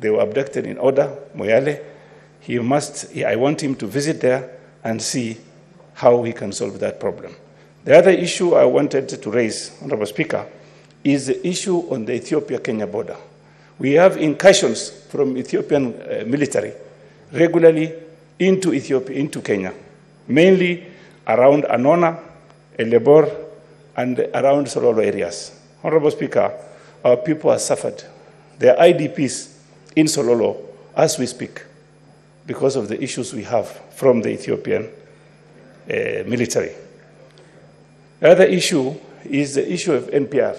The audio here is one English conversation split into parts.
They were abducted in Oda, Moyale. I want him to visit there and see how we can solve that problem. The other issue I wanted to raise, Honorable Speaker, is the issue on the Ethiopia-Kenya border. We have incursions from Ethiopian military regularly into Ethiopia, into Kenya, mainly around Anona, Elebor, and around Sololo areas. Honorable Speaker, our people have suffered. There are IDPs in Sololo as we speak because of the issues we have from the Ethiopian military. The other issue is the issue of NPR.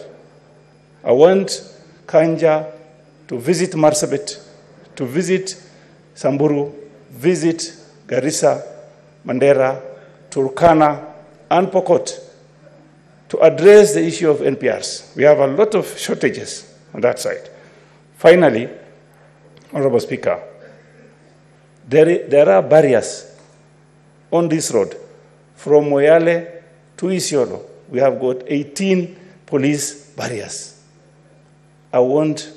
I want Kanja to visit Marsabit, to visit Samburu, visit Garissa, Mandera, Turkana, and Pokot to address the issue of NPRs. We have a lot of shortages on that side. Finally, Honorable Speaker, there are barriers on this road from Moyale to Isiolo. We have got 18 police barriers. I want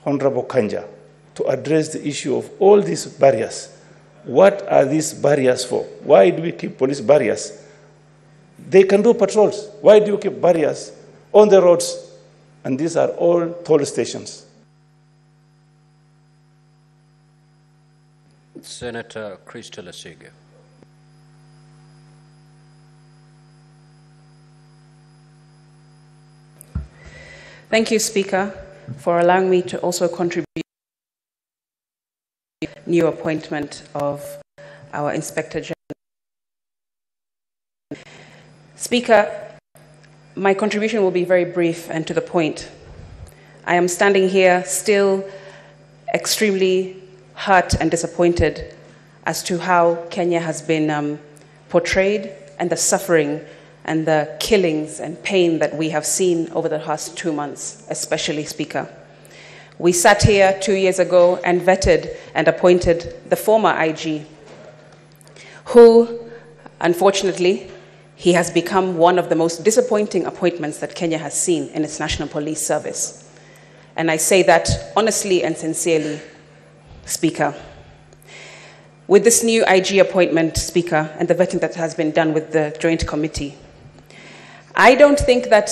Honorable Kanja to address the issue of all these barriers. What are these barriers for? Why do we keep police barriers? They can do patrols. Why do you keep barriers on the roads? And these are all toll stations. Senator Crystal Asige. Thank you, Speaker, for allowing me to also contribute to the new appointment of our Inspector General. Speaker, my contribution will be very brief and to the point. I am standing here still extremely hurt and disappointed as to how Kenya has been portrayed and the suffering and the killings and pain that we have seen over the past 2 months, especially, Speaker. We sat here 2 years ago and vetted and appointed the former IG, who, unfortunately, he has become one of the most disappointing appointments that Kenya has seen in its National Police Service. And I say that honestly and sincerely, Speaker. With this new IG appointment, Speaker, and the vetting that has been done with the Joint Committee, I don't think that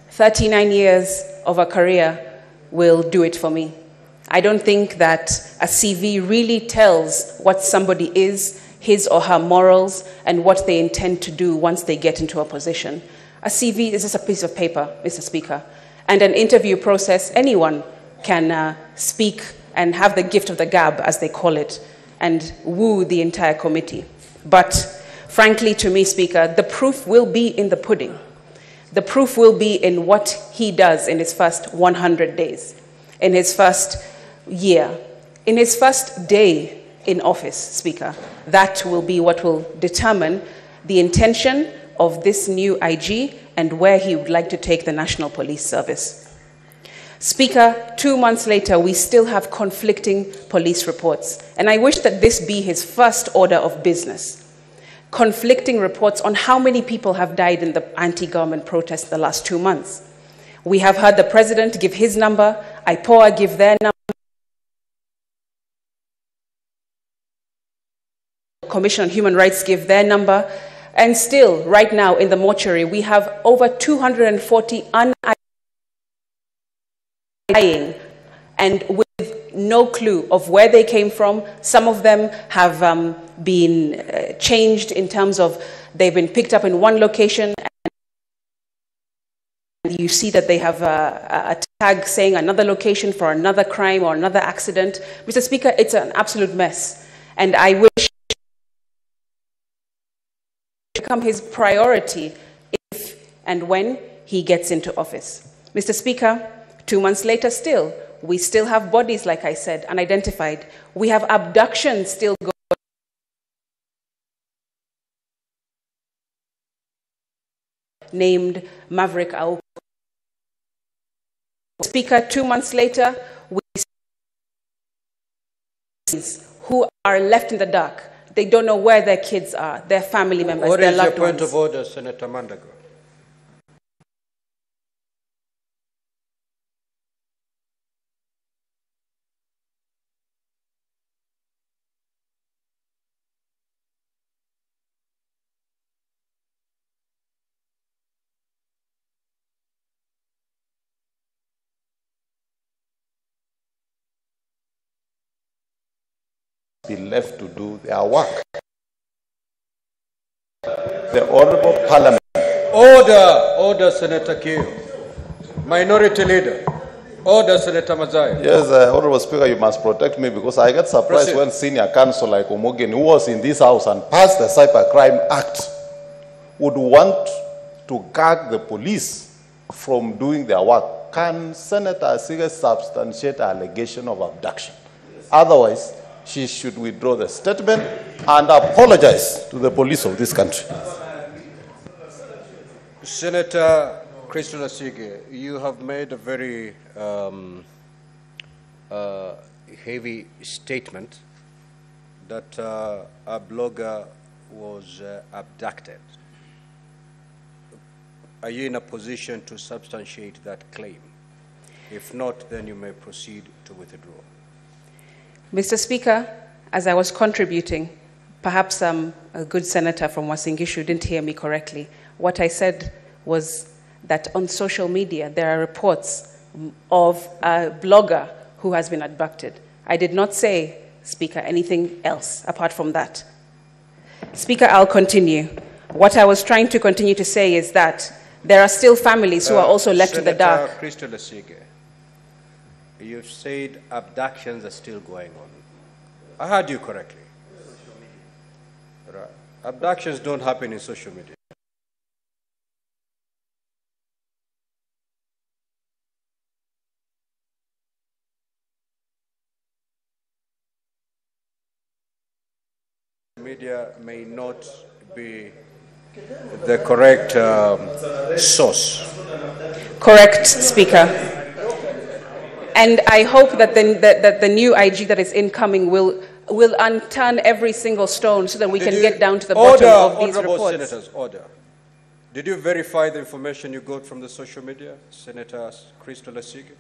39 years of a career will do it for me. I don't think that a CV really tells what somebody is, his or her morals, and what they intend to do once they get into a position. A CV is just a piece of paper, Mr. Speaker. And an interview process, anyone can speak and have the gift of the gab, as they call it, and woo the entire committee. But frankly, to me, Speaker, the proof will be in the pudding. The proof will be in what he does in his first 100 days, in his first year, in his first day in office, Speaker. That will be what will determine the intention of this new IG and where he would like to take the National Police Service. Speaker, 2 months later, we still have conflicting police reports, and I wish that this be his first order of business. Conflicting reports on how many people have died in the anti-government protests the last 2 months. We have heard the President give his number, IPOA give their number, Commission on Human Rights give their number, and still, right now in the mortuary, we have over 240 dying, and with no clue of where they came from. Some of them have been changed in terms of they've been picked up in one location, and you see that they have a tag saying another location for another crime or another accident. Mr. Speaker, it's an absolute mess, and I wish become his priority if and when he gets into office. Mr. Speaker, 2 months later still, we still have bodies, like I said, unidentified. We have abductions still going. Named Maverick Auko. Speaker, 2 months later, we who are left in the dark. They don't know where their kids are, their family members, their loved ones. What is your point of order, Senator Mandago? be left to do their work. The Honorable Parliament. Order, Senator Kiyo. Minority Leader. Order, Senator Mazai. Yes, Honorable Speaker, you must protect me because I get surprised Proceed. when senior counsel like Omogen, who was in this house and passed the Cybercrime Act, would want to gag the police from doing their work. Can Senator Asige substantiate an allegation of abduction? Otherwise, she should withdraw the statement and apologize to the police of this country. Senator Christopher Sige, you have made a very heavy statement that a blogger was abducted. Are you in a position to substantiate that claim? If not, then you may proceed to withdraw. Mr. Speaker, as I was contributing, perhaps a good senator from Wasingishu didn't hear me correctly. What I said was that on social media there are reports of a blogger who has been abducted. I did not say, Speaker, anything else apart from that. Speaker, I'll continue. What I was trying to continue to say is that there are still families who are also left in the dark. Senator Christopher Sige, you've said abductions are still going on. I heard you correctly. Right. Abductions don't happen in social media. Media may not be the correct source. Correct, Speaker. And I hope that the new IG that is incoming will unturn every single stone so that we can get down to the bottom of these Honorable reports. Senators, order. Did you verify the information you got from the social media, Senator Christopher Sige?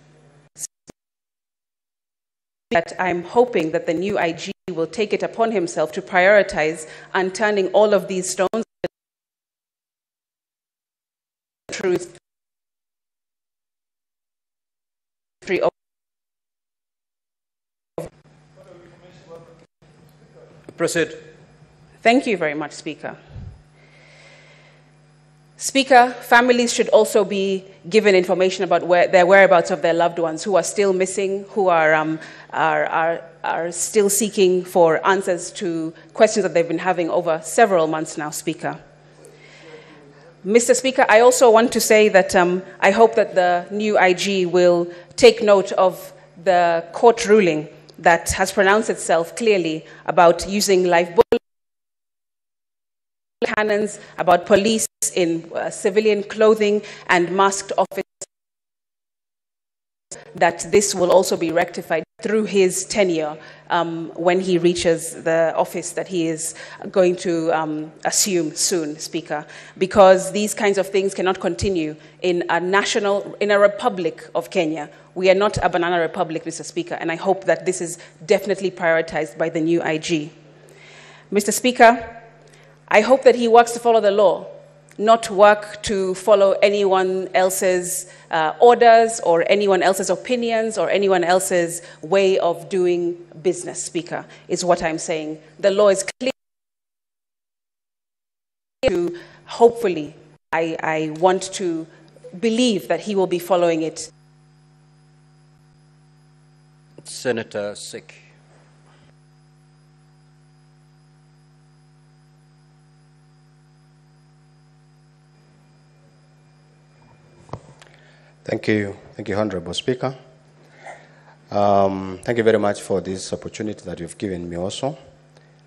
That I'm hoping that the new IG will take it upon himself to prioritize unturning all of these stones. Truth. Proceed. Thank you very much, Speaker. Speaker, families should also be given information about their whereabouts of their loved ones who are still missing, who are still seeking for answers to questions that they've been having over several months now, Speaker. Mr. Speaker, I also want to say that I hope that the new IG will take note of the court ruling that has pronounced itself clearly about using live bullet cannons, about police in civilian clothing and masked officers, that this will also be rectified through his tenure when he reaches the office that he is going to assume soon, Speaker, because these kinds of things cannot continue in a republic of Kenya. We are not a banana republic, Mr. Speaker, and I hope that this is definitely prioritized by the new IG. Mr. Speaker, I hope that he works to follow the law, not work to follow anyone else's orders or anyone else's opinions or anyone else's way of doing business, Speaker, is what I'm saying. The law is clear. Hopefully, I want to believe that he will be following it. Senator Sikh. Thank you, Honorable Speaker. Thank you very much for this opportunity that you've given me also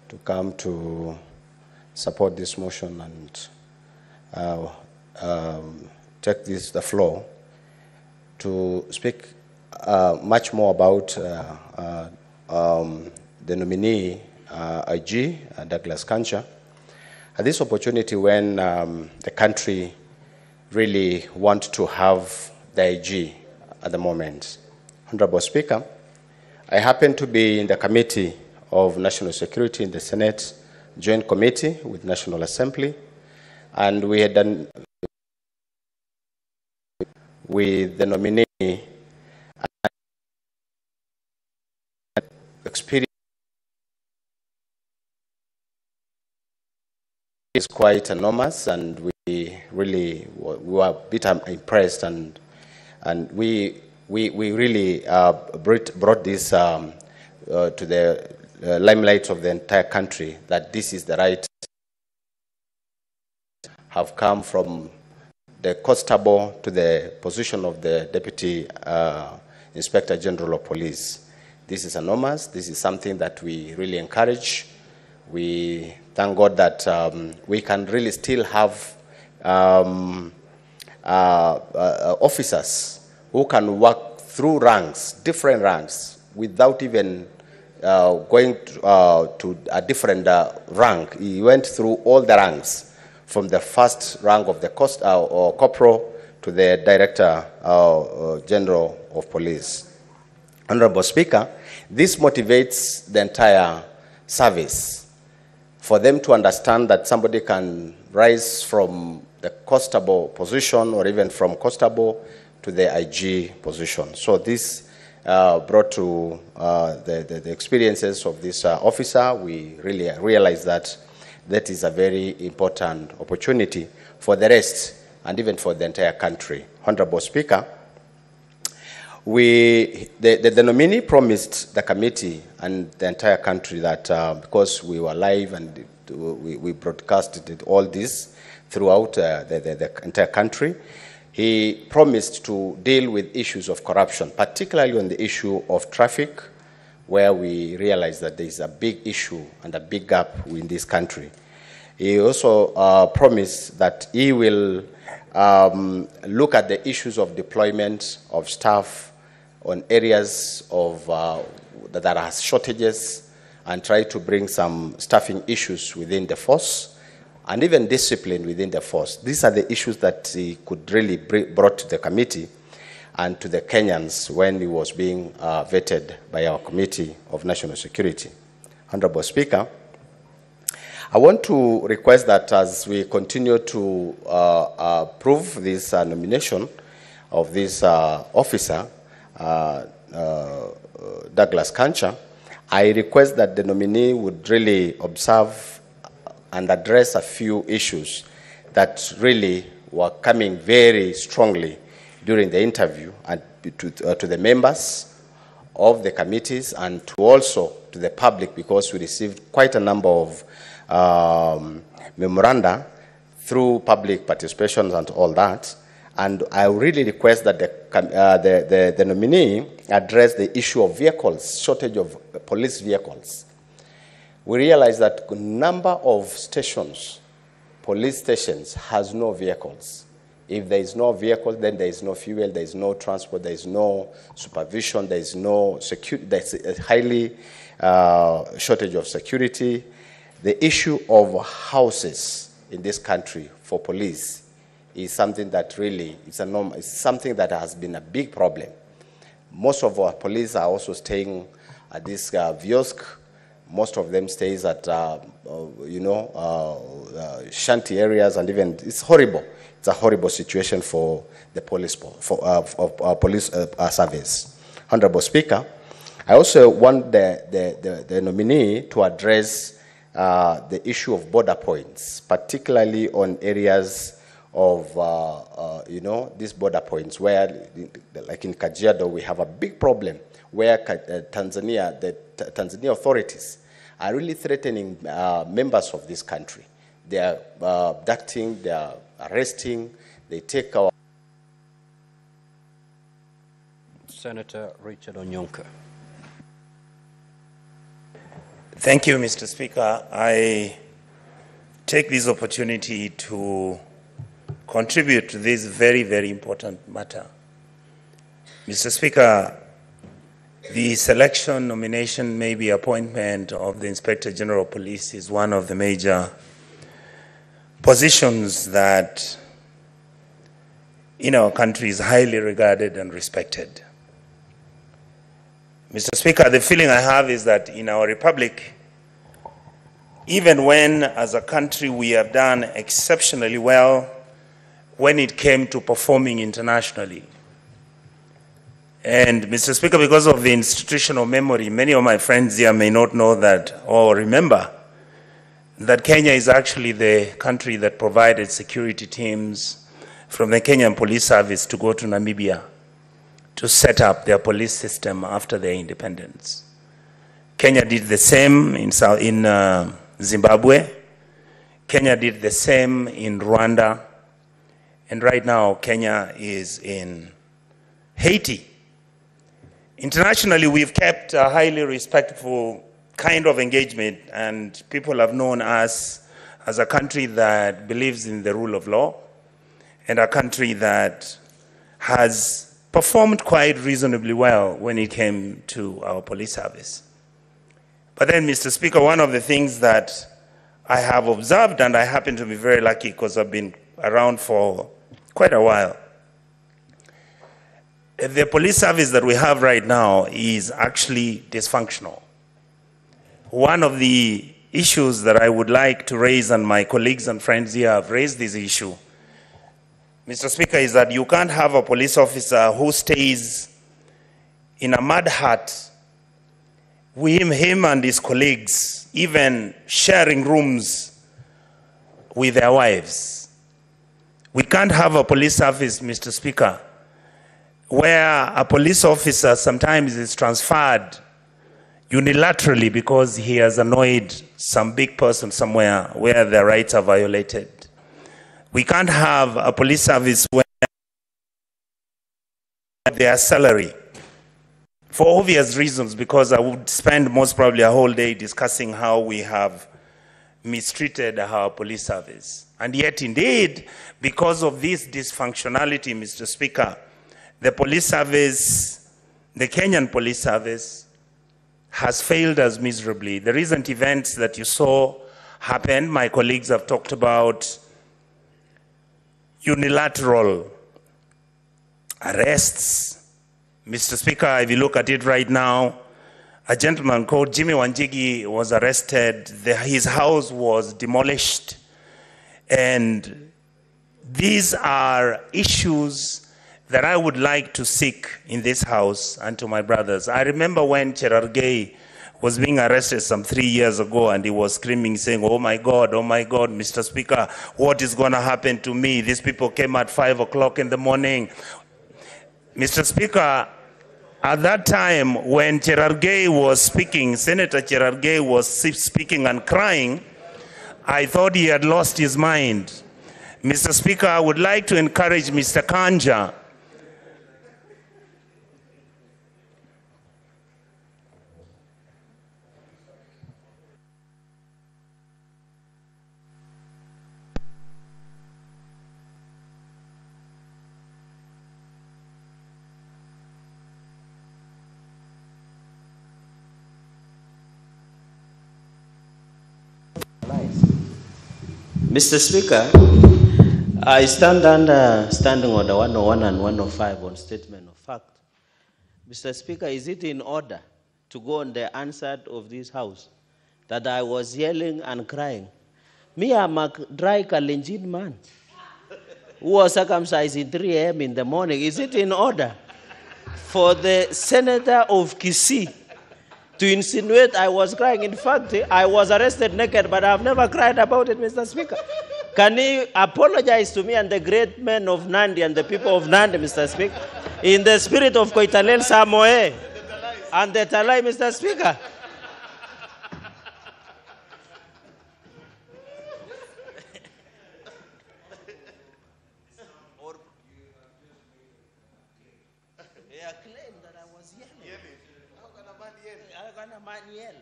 to come to support this motion and take the floor to speak much more about the nominee IG, Douglas Kancha. At this opportunity when the country really want to have the IG at the moment. Honorable Speaker, I happen to be in the Committee of National Security in the Senate Joint Committee with National Assembly, and we had done with the nominee experience is quite enormous, and we really were a bit impressed, and we really brought this to the limelight of the entire country, that this is the right have come from the constable to the position of the Deputy Inspector General of Police. This is enormous. This is something that we really encourage. We thank God that we can really still have officers who can work through ranks, different ranks, without even going to a different rank. He went through all the ranks, from the first rank of the corporal to the Director General of Police. Honorable Speaker, this motivates the entire service for them to understand that somebody can rise from the constable position or even from constable to the IG position. So this brought to the experiences of this officer. We really realize that that is a very important opportunity for the rest and even for the entire country. Honorable Speaker, the nominee promised the committee and the entire country that because we were live and we broadcasted all this throughout the entire country, he promised to deal with issues of corruption, particularly on the issue of traffic, where we realize that there is a big issue and a big gap in this country. He also promised that he will look at the issues of deployment of staff on areas of that are shortages and try to bring some staffing issues within the force and even discipline within the force. These are the issues that he could really brought to the committee and to the Kenyans when he was being vetted by our Committee of National Security. Honorable Speaker, I want to request that as we continue to approve this nomination of this officer, Douglas Kancha, I request that the nominee would really observe and address a few issues that really were coming very strongly during the interview, and to the members of the committees and to also to the public, because we received quite a number of memoranda through public participations and all that. And I really request that the nominee address the issue of vehicles, shortage of police vehicles. We realize that a number of stations, police stations, has no vehicles. If there is no vehicle, then there is no fuel, there is no transport, there is no supervision, there is no security, there is a highly shortage of security. The issue of houses in this country for police is something that really is something that has been a big problem. Most of our police are also staying at this kiosk. Most of them stays at shanty areas, and even it's horrible. It's a horrible situation for the police police service. Honorable Speaker, I also want the nominee to address the issue of border points, particularly on areas of these border points where, like in Kajiado, we have a big problem where the Tanzania authorities are really threatening members of this country. They are abducting, they are arresting, they take our... Senator Richard Onyonka. Thank you, Mr. Speaker. I take this opportunity to contribute to this very, very important matter. Mr. Speaker, the selection, nomination, maybe appointment of the Inspector General of Police is one of the major positions that in our country is highly regarded and respected. Mr. Speaker, the feeling I have is that in our republic, even when as a country we have done exceptionally well when it came to performing internationally. And Mr. Speaker, because of the institutional memory, many of my friends here may not know that or remember that Kenya is actually the country that provided security teams from the Kenyan Police Service to go to Namibia to set up their police system after their independence. Kenya did the same in Zimbabwe. Kenya did the same in Rwanda. And right now, Kenya is in Haiti. Internationally, we've kept a highly respectful kind of engagement, and people have known us as a country that believes in the rule of law and a country that has performed quite reasonably well when it came to our police service. But then, Mr. Speaker, one of the things that I have observed, and I happen to be very lucky because I've been around for quite a while, the police service that we have right now is actually dysfunctional. One of the issues that I would like to raise, and my colleagues and friends here have raised this issue, Mr. Speaker, is that you can't have a police officer who stays in a mud hut with him and his colleagues, even sharing rooms with their wives. We can't have a police service, Mr. Speaker, where a police officer sometimes is transferred unilaterally because he has annoyed some big person somewhere where their rights are violated. We can't have a police service where their salary, for obvious reasons, because I would spend most probably a whole day discussing how we have mistreated our police service. And yet, indeed, because of this dysfunctionality, Mr. Speaker, the police service, the Kenyan police service, has failed us miserably. The recent events that you saw happen, my colleagues have talked about unilateral arrests. Mr. Speaker, if you look at it right now, a gentleman called Jimmy Wanjigi was arrested. His house was demolished. And these are issues that I would like to seek in this house and to my brothers. I remember when Cherargei was being arrested some 3 years ago, and he was screaming, saying, oh my God, Mr. Speaker, what is going to happen to me? These people came at 5 o'clock in the morning. Mr. Speaker, at that time when Cherargei was speaking, Senator Cherargei was speaking and crying, I thought he had lost his mind. Mr. Speaker, I would like to encourage Mr. Kanja Mr. Speaker, I stand under Standing Order 101 and 105 on statement of fact. Mr. Speaker, is it in order to go on the answered of this House that I was yelling and crying? Me, I'm a dry Kalenjin man who was circumcised in 3 a.m. in the morning. Is it in order for the Senator of Kisii to insinuate I was crying? In fact, I was arrested naked, but I've never cried about it, Mr. Speaker. Can he apologize to me and the great men of Nandi and the people of Nandi, Mr. Speaker, in the spirit of Koitalel Samoe and the Talai, Mr. Speaker? They claim that I was yelling. How can a man yell? How can a man yell?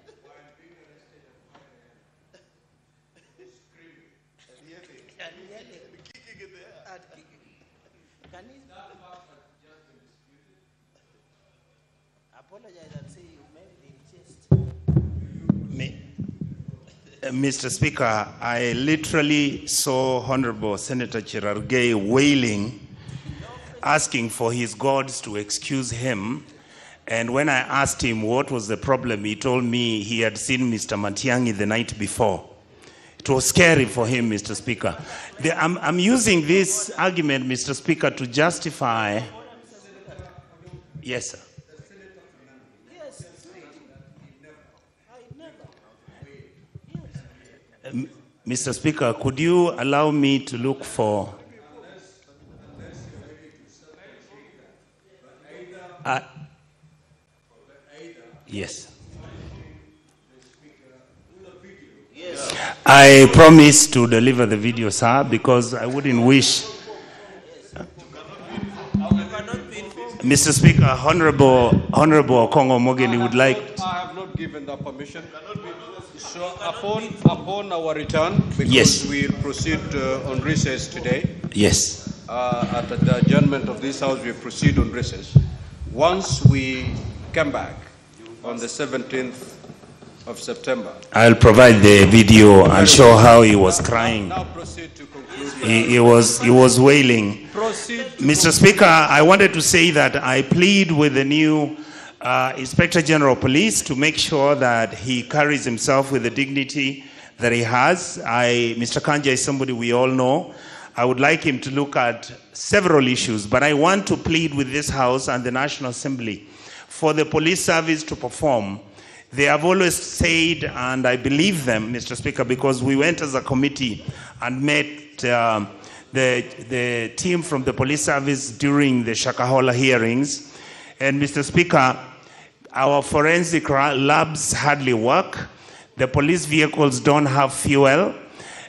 Can he apologize and say you made it in jest? Mr. Speaker, I literally saw Honorable Senator Cherargei wailing, asking for his gods to excuse him. And when I asked him what was the problem, he told me he had seen Mr. Matiang'i the night before. It was scary for him, Mr. Speaker. I'm using this argument, Mr. Speaker, to justify... Yes, sir. Mr. Speaker, could you allow me to look for... Yes. I promise to deliver the video, sir, because I wouldn't wish... Mr. Speaker, Honorable Kongo Mogeni would like... I have not given the permission. So upon our return, because yes, we'll proceed on recess today. Yes. At the adjournment of this House, we proceed on recess. Once we come back on the 17th of September, I'll provide the video and show how he was crying. Now proceed to conclude. He was wailing. Proceed. Mr. Speaker, I wanted to say that I plead with the new Inspector General of Police to make sure that he carries himself with the dignity that he has. Mr. Kanja is somebody we all know. I would like him to look at several issues, but I want to plead with this House and the National Assembly for the police service to perform. They have always said, and I believe them, Mr. Speaker, because we went as a committee and met the team from the police service during the Shakahola hearings. And Mr. Speaker, our forensic labs hardly work. The police vehicles don't have fuel.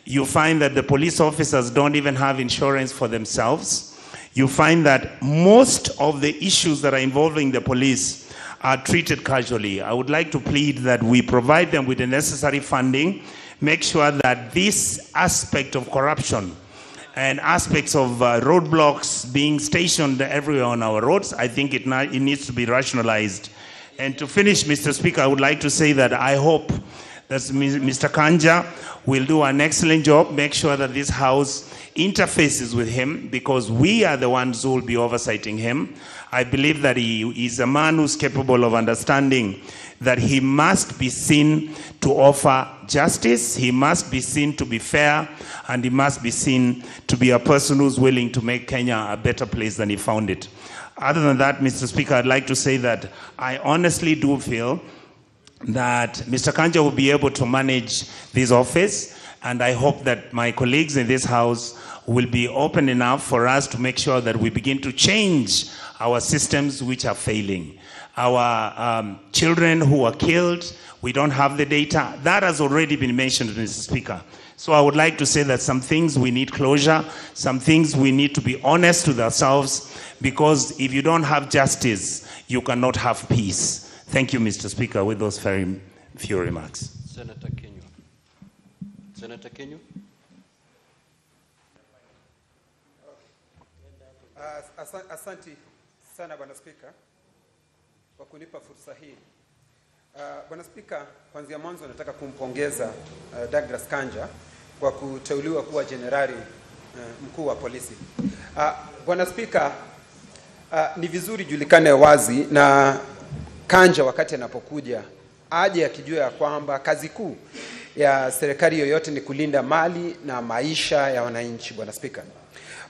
You find that the police officers don't even have insurance for themselves. You find that most of the issues that are involving the police are treated casually. I would like to plead that we provide them with the necessary funding, make sure that this aspect of corruption and aspects of roadblocks being stationed everywhere on our roads, I think it needs to be rationalized. And to finish, Mr. Speaker, I would like to say that I hope that Mr. Kanja will do an excellent job, make sure that this House interfaces with him, because we are the ones who will be oversighting him. I believe that he is a man who's capable of understanding that he must be seen to offer justice, he must be seen to be fair, and he must be seen to be a person who's willing to make Kenya a better place than he found it. Other than that, Mr. Speaker, I'd like to say that I honestly do feel that Mr. Kanja will be able to manage this office, and I hope that my colleagues in this House will be open enough for us to make sure that we begin to change our systems which are failing. Our children who are killed, we don't have the data. That has already been mentioned, Mr. Speaker. So I would like to say that some things we need closure, some things we need to be honest with ourselves, because if you don't have justice, you cannot have peace. Thank you, Mr. Speaker, with those very few remarks. Senator Kenyu. Senator Kenyu. Asante sana Bwana Spika kwa kunipa fursa hii. Bwana Spika, kuanzia mwanzo nataka kumpongeza Douglas Kanja kwa kuteuliwa kuwa jenerali mkuu wa polisi. Bwana Spika, ni vizuri julikane wazi na Kanja wakati anapokuja aje akijua ya kwamba kazi kuu ya serikali yoyote ni kulinda mali na maisha ya wananchi. Bwana Spika,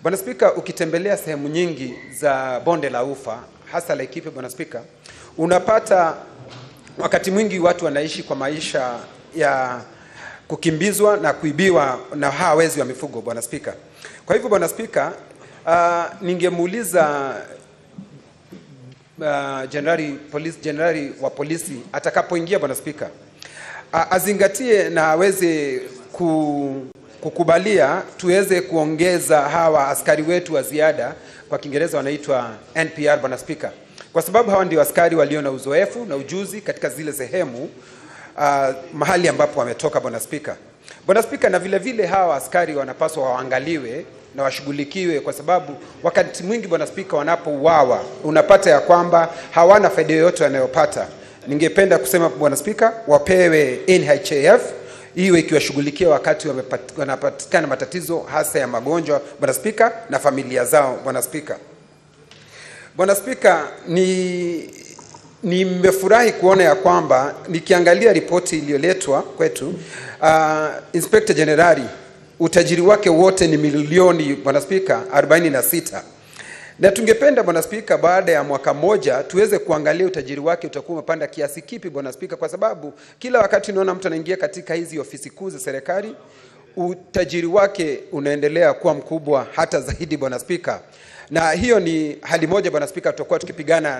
Bwana Spika, ukitembelea sehemu nyingi za bonde la ufa hasa Laikipia, Bwana Spika, unapata wakati mwingi watu wanaishi kwa maisha ya kukimbizwa na kuibiwa na hawa wezi wa mifugo, Bwana Spika. Kwa hivyo Bwana Spika, ningemuuliza jenerali wa polisi atakapoingia, Bwana Spika, azingatie na aweze kukubalia tuweze kuongeza hawa askari wetu wa ziada, kwa Kiingereza wanaitwa NPR, Bwana Spika, kwa sababu hawa ndio askari walio na uzoefu na ujuzi katika zile sehemu mahali ambapo wametoka, Bwana Spika. Bwana Spika, na vile vile hawa askari wanapaswa waangaliwe na washughulikiwe, kwa sababu wakati mwingi Bwana Spika wanapouawa unapata ya kwamba hawana faida yoyote wanayopata. Ningependa kusema Bwana Spika, wapewe NHIF iwe ikiwashughulikia wakati wanapatikana matatizo hasa ya magonjwa, Bwana Spika, na familia zao, Bwana Spika. Bwana Spika, nimefurahi kuona ya kwamba nikiangalia ripoti iliyoletwa kwetu, Inspector General utajiri wake wote ni milioni, Bwana Spika, 46. Na tungependa Bwana Spika, baada ya mwaka mmoja tuweze kuangalia utajiri wake utakuwa umepanda kiasi kipi Bwana Spika, kwa sababu kila wakati unaona mtu anaingia katika hizi ofisi kuu za serikali, utajiri wake unaendelea kuwa mkubwa hata zaidi Bwana Spika. Na hiyo ni hali moja Bwana Spika, tutakuwa tukipigana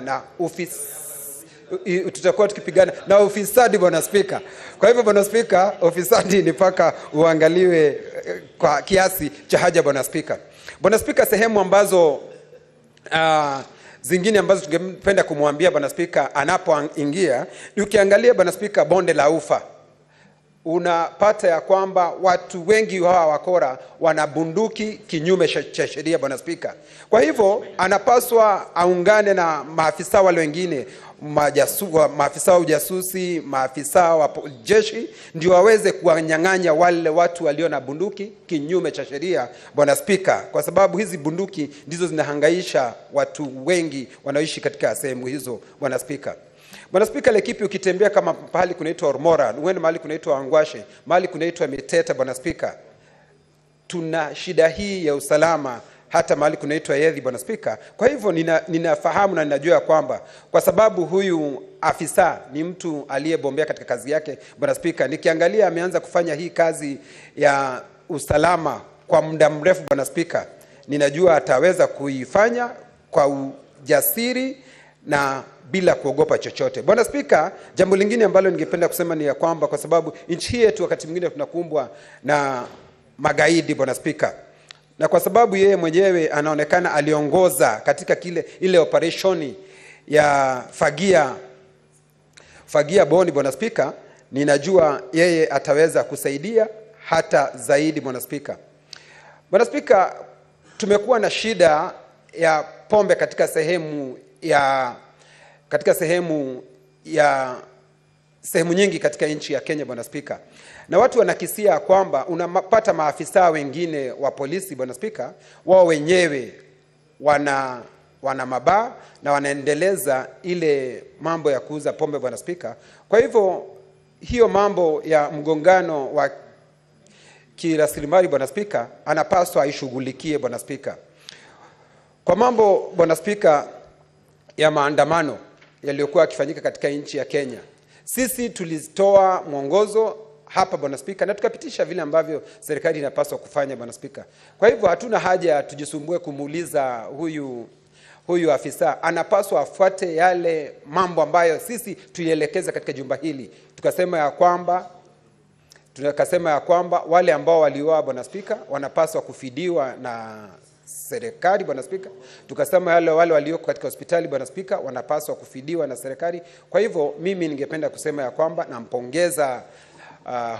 na ufisadi Bwana Spika. Kwa hivyo Bwana Spika, ufisadi ni paka uangaliwe kwa kiasi cha haja Bwana Spika. Bwana Spika, sehemu ambazo zingine ambazo tungependa kumwambia Bwana Spika anapoingia, ukiangalia Bwana Spika, bonde la Ufa, unapata ya kwamba watu wengi hawa wakora wana bunduki kinyume cha sheria Bwana Spika. Kwa hivyo anapaswa aungane na maafisa wale wengine, maafisa wa ujasusi, maafisa wa jeshi, ndio waweze kuwanyang'anya wale watu walio na bunduki kinyume cha sheria Bwana Spika, kwa sababu hizi bunduki ndizo zinahangaisha watu wengi wanaoishi katika sehemu hizo Bwana Spika. Bwana Spika, Laikipia ukitembea kama pahali kunaitwa Ormora, uende mahali kunaitwa Angwashe, mahali kunaitwa Miteta Bwana Spika, tuna shida hii ya usalama hata mahali kunaitwa Yedhi Bwana Spika. Kwa hivyo ninafahamu na ninajua kwamba kwa sababu huyu afisa ni mtu aliyebombea katika kazi yake Bwana Spika, nikiangalia ameanza kufanya hii kazi ya usalama kwa muda mrefu Bwana Spika, ninajua ataweza kuifanya kwa ujasiri na bila kuogopa chochote Bwana Spika. Jambo lingine ambalo ningependa kusema ni ya kwamba kwa sababu nchi yetu wakati mwingine tunakumbwa na magaidi Bwana Spika, na kwa sababu yeye mwenyewe anaonekana aliongoza katika ile operationi ya fagia boni Bwana Spika, ninajua yeye ataweza kusaidia hata zaidi Bwana Spika. Bwana Spika, tumekuwa na shida ya pombe katika sehemu nyingi katika nchi ya Kenya Bwana Spika, na watu wanakisia kwamba unapata maafisa wengine wa polisi Bwana Spika, wao wenyewe wana mabaa na wanaendeleza ile mambo ya kuuza pombe Bwana Spika. Kwa hivyo hiyo mambo ya mgongano wa kirasilimali Bwana Spika anapaswa aishughulikie Bwana Spika. Kwa mambo Bwana Spika ya maandamano yaliyokuwa yakifanyika katika nchi ya Kenya, sisi tulitoa mwongozo hapa Bwana Spika na tukapitisha vile ambavyo serikali inapaswa kufanya Bwana Spika. Kwa hivyo hatuna haja tujisumbue kumuuliza huyu afisa, anapaswa afuate yale mambo ambayo sisi tulielekeza katika jumba hili. Tukasema ya kwamba wale ambao waliuawa Bwana Spika wanapaswa kufidiwa na serikali Bwana Spika. Tukasema wale walioko katika hospitali Bwana Spika wanapaswa kufidiwa na serikali. Kwa hivyo mimi ningependa kusema ya kwamba nampongeza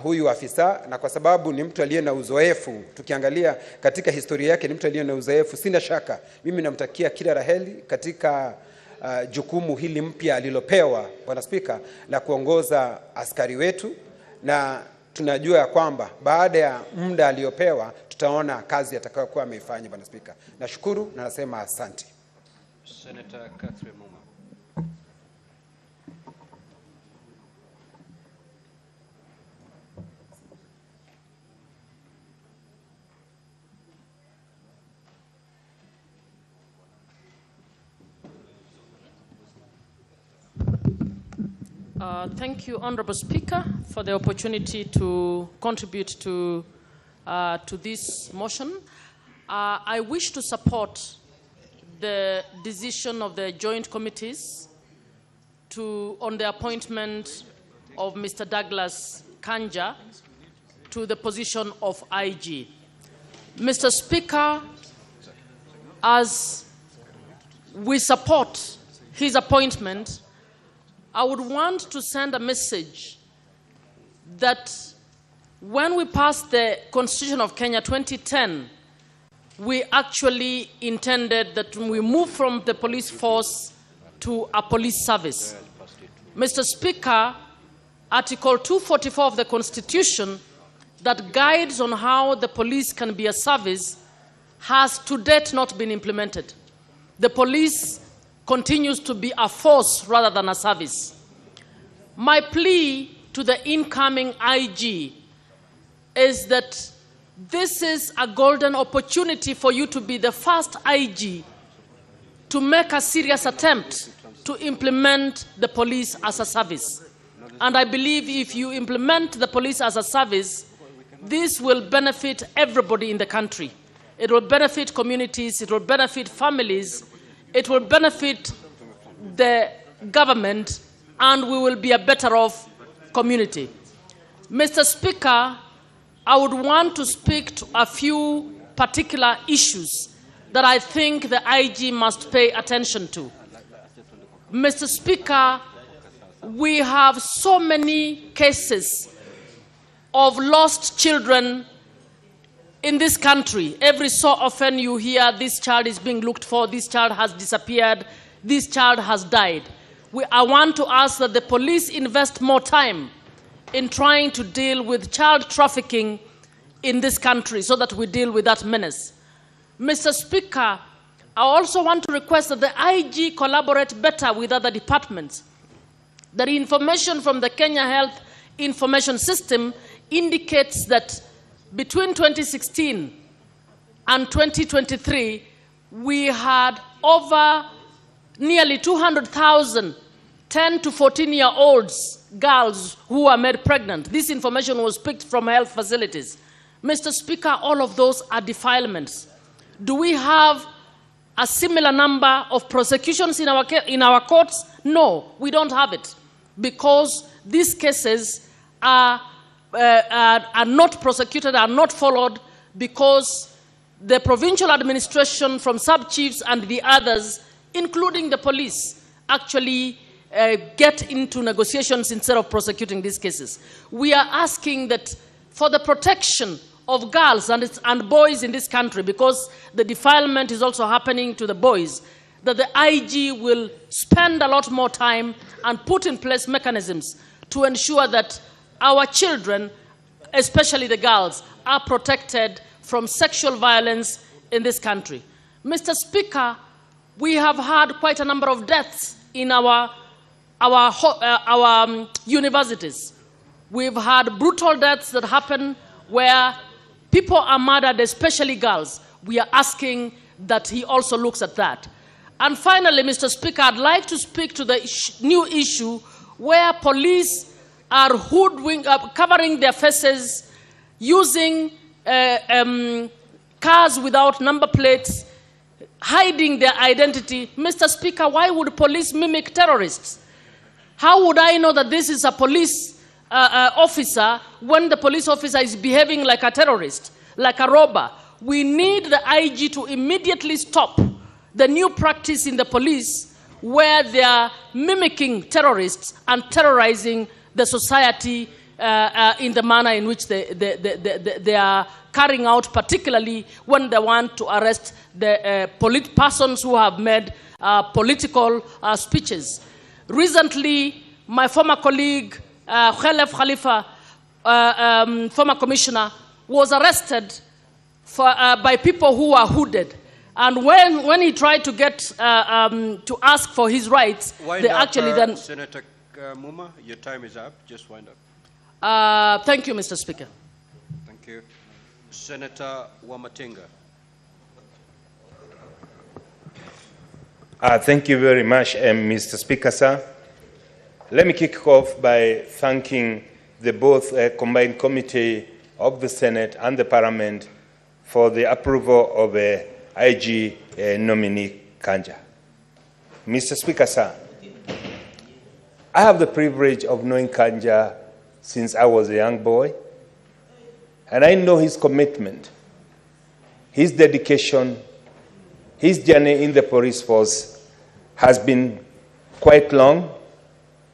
huyu afisa, na kwa sababu ni mtu aliye na uzoefu, tukiangalia katika historia yake ni mtu aliye na uzoefu, sina shaka mimi namtakia kila raheli katika jukumu hili mpya alilopewa Bwana Spika la kuongoza askari wetu, na tunajua ya kwamba baada ya muda aliopewa tutaona kazi atakayokuwa ameifanya Bwana Spika. Nashukuru na nasema asante. Senator Catherine Muma. Thank you, Honorable Speaker, for the opportunity to contribute to this motion. I wish to support the decision of the joint committees on the appointment of Mr. Douglas Kanja to the position of IG. Mr. Speaker, as we support his appointment, I would want to send a message that when we passed the Constitution of Kenya 2010, we actually intended that we move from the police force to a police service. Mr. Speaker, Article 244 of the Constitution that guides on how the police can be a service has to date not been implemented. The police continues to be a force rather than a service. My plea to the incoming IG is that this is a golden opportunity for you to be the first IG to make a serious attempt to implement the police as a service. And I believe if you implement the police as a service, this will benefit everybody in the country. It will benefit communities, it will benefit families, it will benefit the government, and we will be a better off community. Mr. Speaker, I would want to speak to a few particular issues that I think the IG must pay attention to. Mr. Speaker, we have so many cases of lost children in this country. Every so often you hear this child is being looked for, this child has disappeared, this child has died. I want to ask that the police invest more time in trying to deal with child trafficking in this country so that we deal with that menace. Mr. Speaker, I also want to request that the IG collaborate better with other departments. The information from the Kenya Health Information System indicates that between 2016 and 2023, we had over nearly 200,000 10 to 14-year-olds girls who were made pregnant. This information was picked from health facilities. Mr. Speaker, all of those are defilements. Do we have a similar number of prosecutions in our courts? No, we don't have it, because these cases are not prosecuted, are not followed, because the provincial administration from sub-chiefs and the others, including the police, actually get into negotiations instead of prosecuting these cases. We are asking that for the protection of girls and boys in this country, because the defilement is also happening to the boys, that the IG will spend a lot more time and put in place mechanisms to ensure that our children, especially the girls, are protected from sexual violence in this country. Mr. Speaker, we have had quite a number of deaths in our universities. We've had brutal deaths that happen where people are murdered, especially girls. We are asking that he also looks at that. And finally, Mr. Speaker, I'd like to speak to the new issue where police are covering their faces, using cars without number plates, hiding their identity. Mr. Speaker, why would police mimic terrorists? How would I know that this is a police officer when the police officer is behaving like a terrorist, like a robber? We need the IG to immediately stop the new practice in the police where they are mimicking terrorists and terrorizing the society in the manner in which they are carrying out, particularly when they want to arrest the persons who have made political speeches. Recently, my former colleague, Khalef Khalifa, former commissioner, was arrested by people who were hooded. And when he tried to get to ask for his rights, they actually then... Senator Muma, your time is up. Just wind up. Thank you, Mr. Speaker. Thank you. Senator Wamatinga. Thank you very much, Mr. Speaker, sir. Let me kick off by thanking the both combined committee of the Senate and the Parliament for the approval of IG nominee Kanja. Mr. Speaker, sir, I have the privilege of knowing Kanja since I was a young boy, and I know his commitment, his dedication, his journey in the police force has been quite long.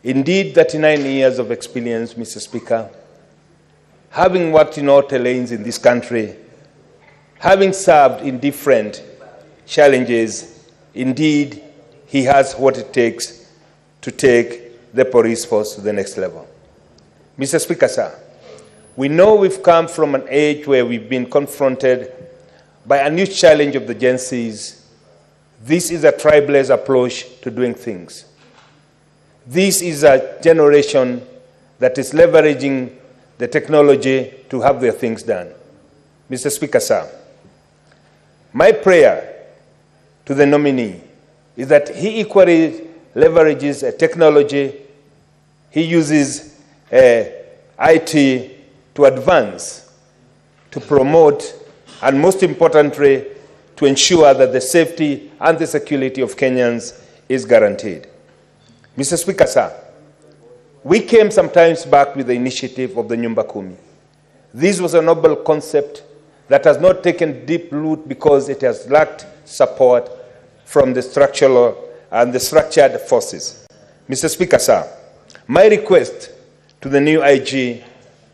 Indeed, 39 years of experience, Mr. Speaker. Having worked in all terrains in this country, having served in different challenges, indeed, he has what it takes to take the police force to the next level. Mr. Speaker, sir, we know we've come from an age where we've been confronted by a new challenge of the Gen Zs. This is a tribalist approach to doing things. This is a generation that is leveraging the technology to have their things done. Mr. Speaker, sir, my prayer to the nominee is that he equally leverages technology. He uses IT to advance, to promote, and most importantly, to ensure that the safety and the security of Kenyans is guaranteed. Mr. Speaker, sir, we came some times back with the initiative of the Nyumba Kumi. This was a noble concept that has not taken deep root because it has lacked support from the structural and the structured forces. Mr. Speaker, sir, my request to the new IG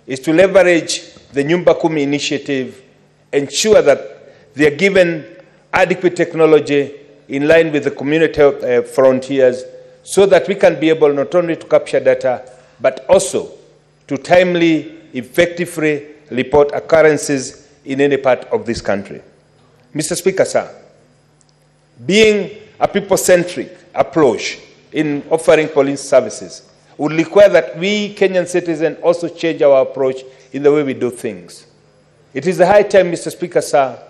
is to leverage the Nyumba Kumi initiative, ensure that they are given adequate technology in line with the community frontiers, so that we can be able not only to capture data, but also to timely, effectively report occurrences in any part of this country. Mr. Speaker, sir, being a people-centric approach in offering police services would require that we Kenyan citizens also change our approach in the way we do things. It is a high time, Mr. Speaker, sir,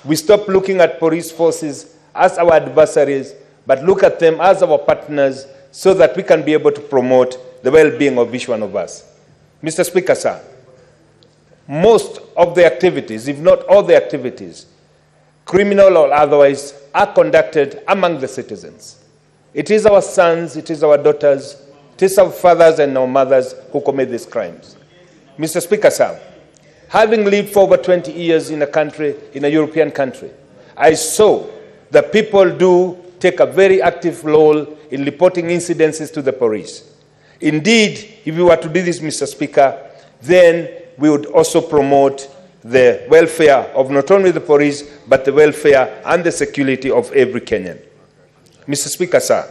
we stop looking at police forces as our adversaries, but look at them as our partners so that we can be able to promote the well-being of each one of us. Mr. Speaker, sir, most of the activities, if not all the activities, criminal or otherwise, are conducted among the citizens. It is our sons, it is our daughters, it is our fathers and our mothers who commit these crimes. Mr. Speaker, sir, having lived for over 20 years in a country, in a European country, I saw that people do take a very active role in reporting incidences to the police. Indeed, if we were to do this, Mr. Speaker, then we would also promote the welfare of not only the police, but the welfare and the security of every Kenyan. Mr. Speaker, sir,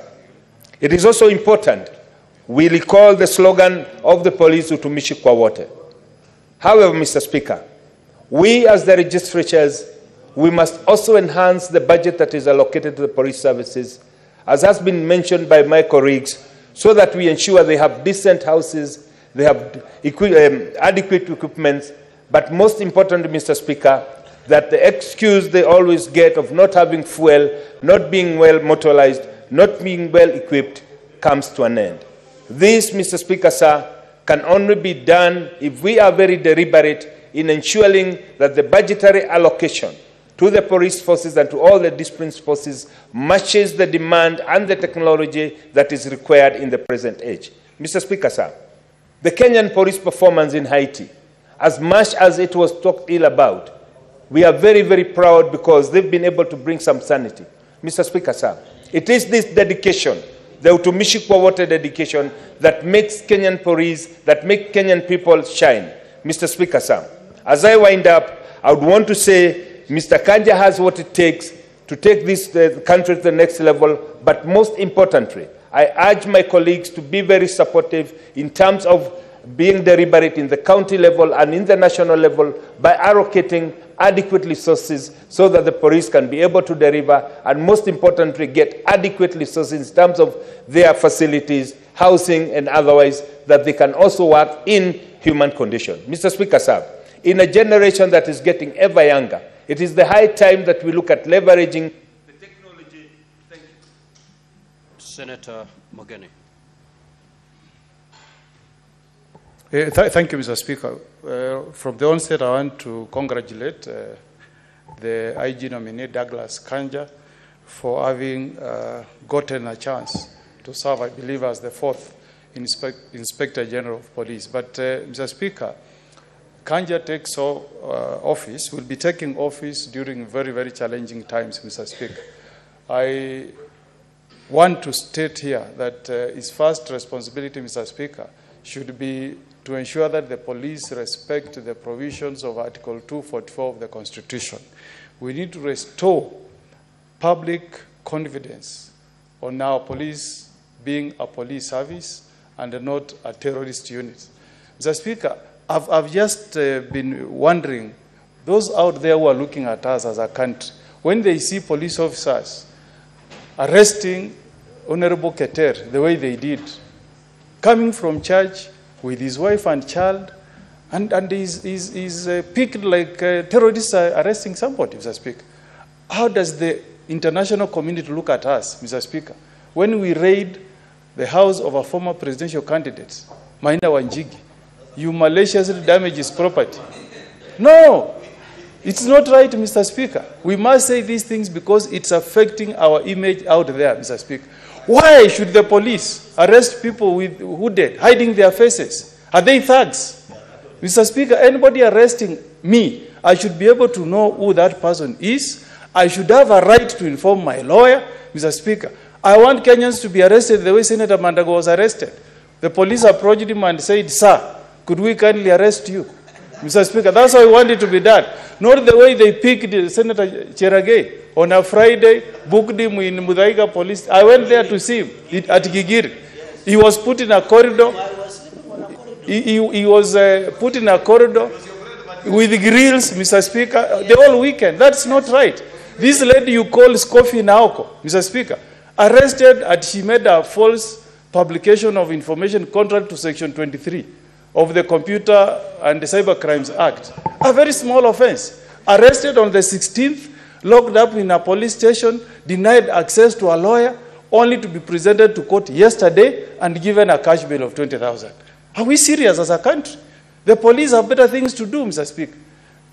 it is also important we recall the slogan of the police, Utumishi kwa wote. However, Mr. Speaker, we as the registratures, we must also enhance the budget that is allocated to the police services, as has been mentioned by my colleagues, so that we ensure they have decent houses, they have adequate equipment, but most importantly, Mr. Speaker, that the excuse they always get of not having fuel, not being well motorized, not being well equipped, comes to an end. This, Mr. Speaker, sir, can only be done if we are very deliberate in ensuring that the budgetary allocation to the police forces and to all the discipline forces matches the demand and the technology that is required in the present age. Mr. Speaker, sir, the Kenyan police performance in Haiti, as much as it was talked ill about, we are very, very proud because they've been able to bring some sanity. Mr. Speaker, sir, it is this dedication, the Utumishi kwa wote dedication, that makes Kenyan police, that makes Kenyan people shine. Mr. Speaker, sir, as I wind up, I would want to say Mr. Kanja has what it takes to take this country to the next level, but most importantly, I urge my colleagues to be very supportive in terms of being deliberate in the county level and in the national level by allocating adequate resources so that the police can be able to deliver, and most importantly, get adequate resources in terms of their facilities, housing, and otherwise, that they can also work in human conditions. Mr. Speaker, sir, in a generation that is getting ever younger, it is the high time that we look at leveraging the technology. Thank you. Senator Mogeni. Thank you, Mr. Speaker. From the onset, I want to congratulate the IG nominee, Douglas Kanja, for having gotten a chance to serve, I believe, as the 4th Inspector General of Police. But, Mr. Speaker, Kanja takes office, will be taking office during very, very challenging times, Mr. Speaker. I want to state here that his first responsibility, Mr. Speaker, should be to ensure that the police respect the provisions of Article 244 of the Constitution. We need to restore public confidence on our police being a police service and not a terrorist unit. Mr. Speaker, I've just been wondering, those out there who are looking at us as a country, when they see police officers arresting Honorable Keter the way they did, coming from church with his wife and child, and he's picked like terrorists are arresting somebody, Mr. Speaker. How does the international community to look at us, Mr. Speaker. When we raid the house of a former presidential candidate, Maina Wanjigi, you maliciously damage his property. No, it's not right, Mr. Speaker. We must say these things because it's affecting our image out there, Mr. Speaker. Why should the police arrest people with hooded, hiding their faces? Are they thugs? Mr. Speaker, anybody arresting me, I should be able to know who that person is. I should have a right to inform my lawyer, Mr. Speaker. I want Kenyans to be arrested the way Senator Mandago was arrested. The police approached him and said, "Sir, could we kindly arrest you?" Mr. Speaker, that's how I want it to be done. Not the way they picked Senator Cherargei on a Friday, booked him in Muthaiga police. I went there to see him at Gigiri. He was put in a corridor. He was put in a corridor with grills, Mr. Speaker, the whole weekend. That's not right. This lady you call Scoffy Naoko, Mr. Speaker, arrested and she made a false publication of information contrary to Section 23 of the Computer and Cyber Crimes Act. A very small offense. Arrested on the 16th, locked up in a police station, denied access to a lawyer, only to be presented to court yesterday and given a cash bail of 20,000. Are we serious as a country? The police have better things to do, Mr. Speaker.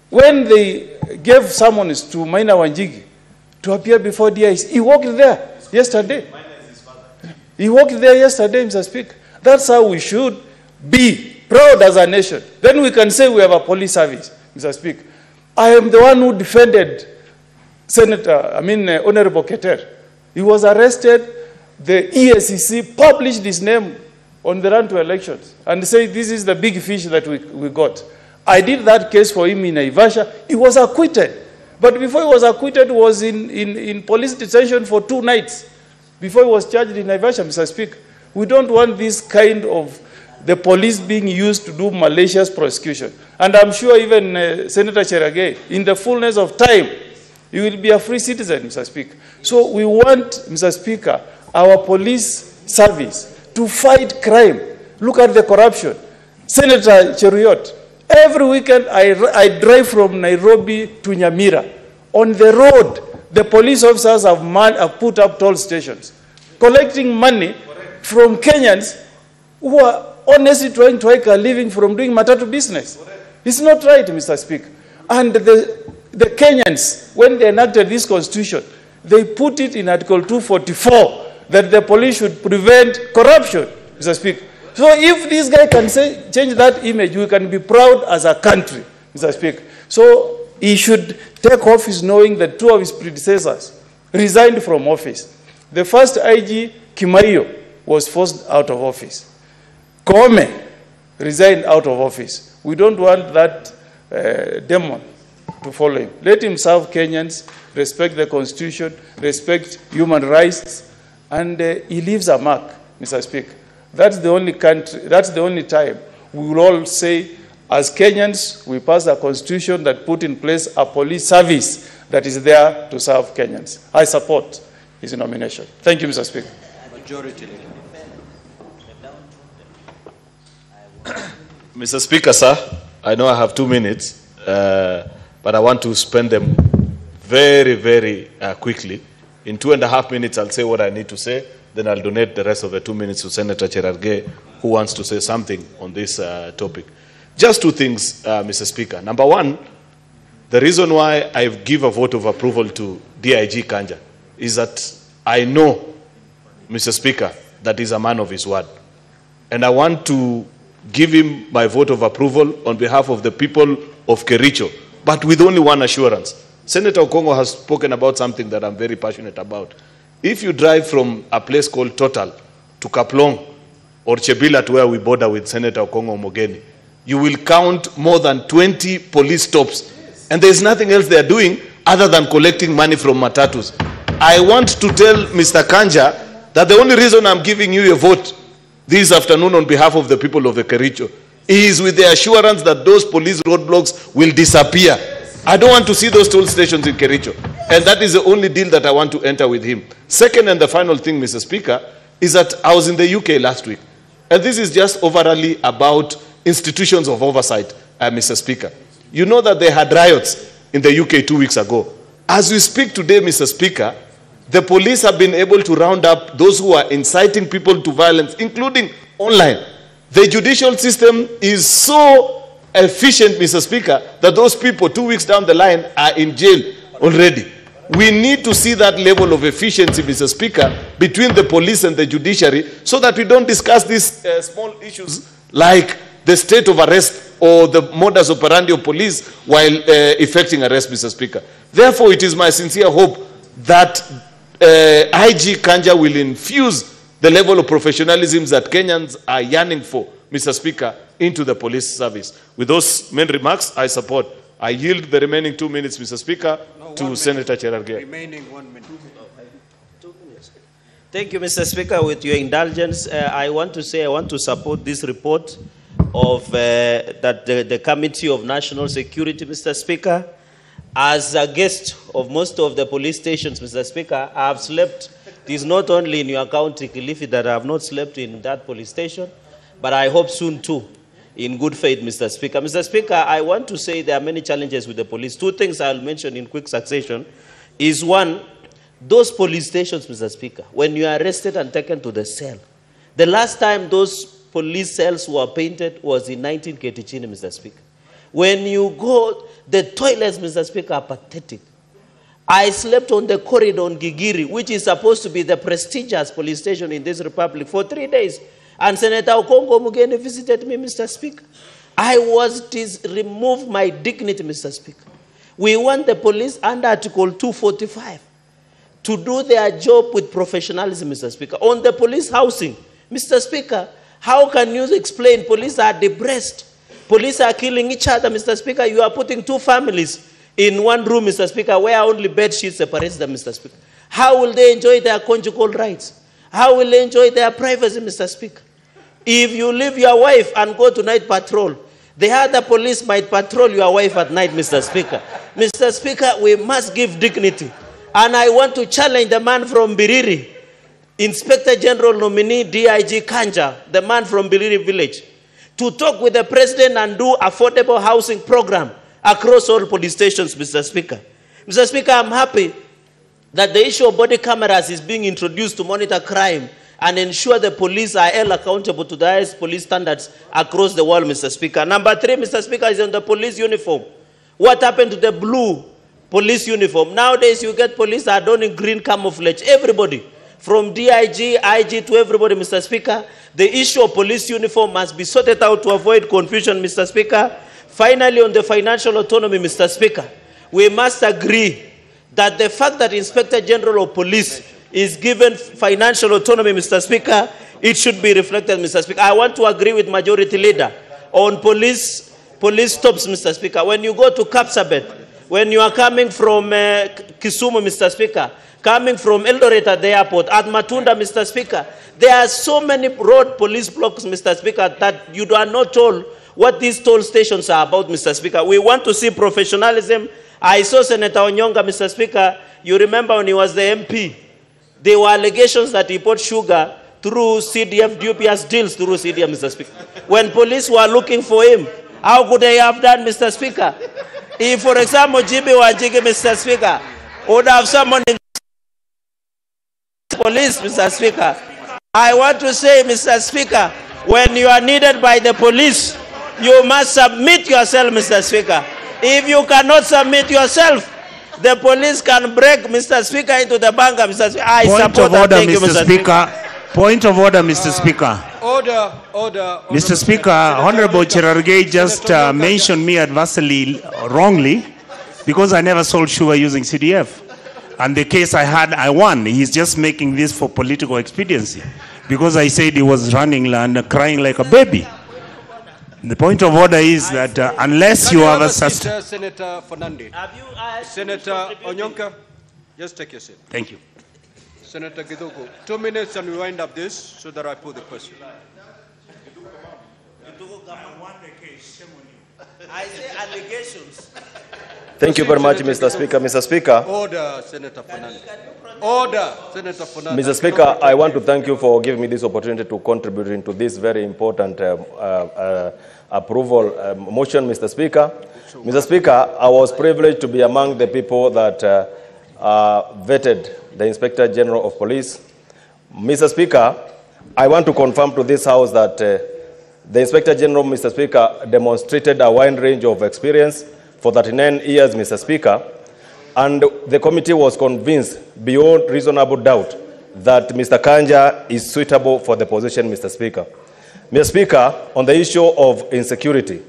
When they gave summons to Maina Wanjigi to appear before DIC, he walked there yesterday. He walked there yesterday, Mr. Speaker. That's how we should be proud as a nation. Then we can say we have a police service, Mr. Speaker. I am the one who defended Honorable Keter. He was arrested. The EACC published his name on the run to elections and said this is the big fish that we got. I did that case for him in Naivasha. He was acquitted. But before he was acquitted, he was in police detention for 2 nights before he was charged in Naivasha, Mr. Speaker. We don't want this kind of the police being used to do malicious prosecution. And I'm sure even Senator Cherargei, in the fullness of time, he will be a free citizen, Mr. Speaker. So we want, Mr. Speaker, our police service to fight crime. Look at the corruption. Senator Cheruiyot, every weekend I drive from Nairobi to Nyamira. On the road, the police officers have put up toll stations, collecting money from Kenyans who are honestly trying to make a living from doing matatu business. It's not right, Mr. Speaker. And the Kenyans, when they enacted this constitution, they put it in Article 244 that the police should prevent corruption, Mr. Speaker. So if this guy can change that image, we can be proud as a country, Mr. Speaker. So he should take office knowing that 2 of his predecessors resigned from office. The first IG, Kimaiyo, was forced out of office. Kome resigned out of office. We don't want that demon to follow him. Let him serve Kenyans, respect the Constitution, respect human rights, and he leaves a mark, Mr. Speaker. That's the only country, that's the only time we will all say, as Kenyans, we passed a constitution that put in place a police service that is there to serve Kenyans. I support his nomination. Thank you, Mr. Speaker. Majority Leader. Mr. Speaker, sir, I know I have 2 minutes, but I want to spend them very, very quickly. In 2.5 minutes, I'll say what I need to say. Then I'll donate the rest of the 2 minutes to Senator Cherargei, who wants to say something on this topic. Just 2 things, Mr. Speaker. Number 1, the reason why I give a vote of approval to DIG Kanja is that I know, Mr. Speaker, that he's a man of his word. And I want to give him my vote of approval on behalf of the people of Kericho, but with only one assurance. Senator Okongo has spoken about something that I'm very passionate about. If you drive from a place called Total to Kaplong or Chebila to where we border with Senator Okongo Mogeni, you will count more than 20 police stops. And there's nothing else they're doing other than collecting money from matatus. I want to tell Mr. Kanja that the only reason I'm giving you a vote this afternoon on behalf of the people of the Kericho is with the assurance that those police roadblocks will disappear. I don't want to see those toll stations in Kericho. And that is the only deal that I want to enter with him. Second and the final thing, Mr. Speaker, is that I was in the UK last week. And this is just overall about institutions of oversight, Mr. Speaker. You know that they had riots in the UK 2 weeks ago. As we speak today, Mr. Speaker, the police have been able to round up those who are inciting people to violence, including online. The judicial system is so efficient, Mr. Speaker, that those people 2 weeks down the line are in jail already. We need to see that level of efficiency, Mr. Speaker, between the police and the judiciary, so that we don't discuss these small issues like the state of arrest or the modus operandi of police while effecting arrest, Mr. Speaker. Therefore, it is my sincere hope that IG Kanja will infuse the level of professionalism that Kenyans are yearning for, Mr. Speaker, into the police service. With those main remarks, I support. I yield the remaining 2 minutes, Mr. Speaker, to Senator Cherargei. Remaining 1 minute. 2 minutes. Thank you, Mr. Speaker. With your indulgence, I want to support this report of the Committee of National Security, Mr. Speaker. As a guest of most of the police stations, Mr. Speaker, I have slept. It is not only in your county, Kilifi, that I have not slept in that police station, but I hope soon too, in good faith, Mr. Speaker. Mr. Speaker, I want to say there are many challenges with the police. 2 things I'll mention in quick succession is, one, those police stations, Mr. Speaker, when you are arrested and taken to the cell, the last time those police cells were painted was in 1980, Mr. Speaker. When you go, the toilets, Mr. Speaker, are pathetic. I slept on the corridor on Gigiri, which is supposed to be the prestigious police station in this republic, for 3 days. And Senator Okongo Mugeni visited me, Mr. Speaker. I was removed my dignity, Mr. Speaker. We want the police under Article 245 to do their job with professionalism, Mr. Speaker. On the police housing, Mr. Speaker, how can you explain police are depressed? Police are killing each other, Mr. Speaker. You are putting 2 families in one room, Mr. Speaker, where only bed sheets separates them, Mr. Speaker. How will they enjoy their conjugal rights? How will they enjoy their privacy, Mr. Speaker? If you leave your wife and go to night patrol, the other police might patrol your wife at night, Mr. Speaker. Mr. Speaker, we must give dignity. And I want to challenge the man from Biriri, Inspector General nominee DIG Kanja, the man from Biriri village, to talk with the president and do affordable housing program across all police stations, Mr. Speaker. Mr. Speaker, I'm happy that the issue of body cameras is being introduced to monitor crime and ensure the police are held accountable to the highest police standards across the world, Mr. Speaker. Number 3, Mr. Speaker, is on the police uniform. What happened to the blue police uniform? Nowadays, you get police that are donning green camouflage. Everybody, from DIG, IG to everybody, Mr. Speaker. The issue of police uniform must be sorted out to avoid confusion, Mr. Speaker. Finally, on the financial autonomy, Mr. Speaker, we must agree that the fact that Inspector General of Police is given financial autonomy, Mr. Speaker, it should be reflected, Mr. Speaker. I want to agree with Majority Leader on police stops, Mr. Speaker. When you go to Kapsabet, when you are coming from Kisumu, Mr. Speaker, coming from Eldoret at the airport, at Matunda, Mr. Speaker, there are so many road police blocks, Mr. Speaker, that you are not told what these toll stations are about, Mr. Speaker. We want to see professionalism. I saw Senator Onyonga, Mr. Speaker. You remember when he was the MP, there were allegations that he bought sugar through CDF, dubious deals through CDF, Mr. Speaker. When police were looking for him, how could they have done, Mr. Speaker? If, for example, GB Wajigi, Mr. Speaker, would have someone in police, Mr. Speaker. I want to say, Mr. Speaker, when you are needed by the police, you must submit yourself, Mr. Speaker. If you cannot submit yourself, the police can break, Mr. Speaker, into the bunker, Mr. Speaker. I support that. Thank you, Mr. Speaker. Point of order, Mr. Speaker. Order. Mr. Speaker, Honorable Cherargei just mentioned me adversely, wrongly, because I never sold sugar using CDF. And the case I had, I won. He's just making this for political expediency, because I said he was running and crying like a baby. The point of order is that unless you have a Senator Fernandez. Senator Onyonka, just take your seat. Thank you. Senator Gidogo, 2 minutes and we wind up this so that I put the question. I say allegations. Thank you very much, Mr. Speaker. Mr. Speaker. Order, Senator Fernandez. Order, Senator Fernandez. Mr. Speaker, I want to thank you for giving me this opportunity to contribute into this very important approval motion, Mr. Speaker. Mr. Speaker, I was privileged to be among the people that vetted the Inspector General of Police. Mr. Speaker, I want to confirm to this House that the Inspector General, Mr. Speaker, demonstrated a wide range of experience for 39 years, Mr. Speaker, and the committee was convinced beyond reasonable doubt that Mr. Kanja is suitable for the position, Mr. Speaker. Mr. Speaker, on the issue of insecurity,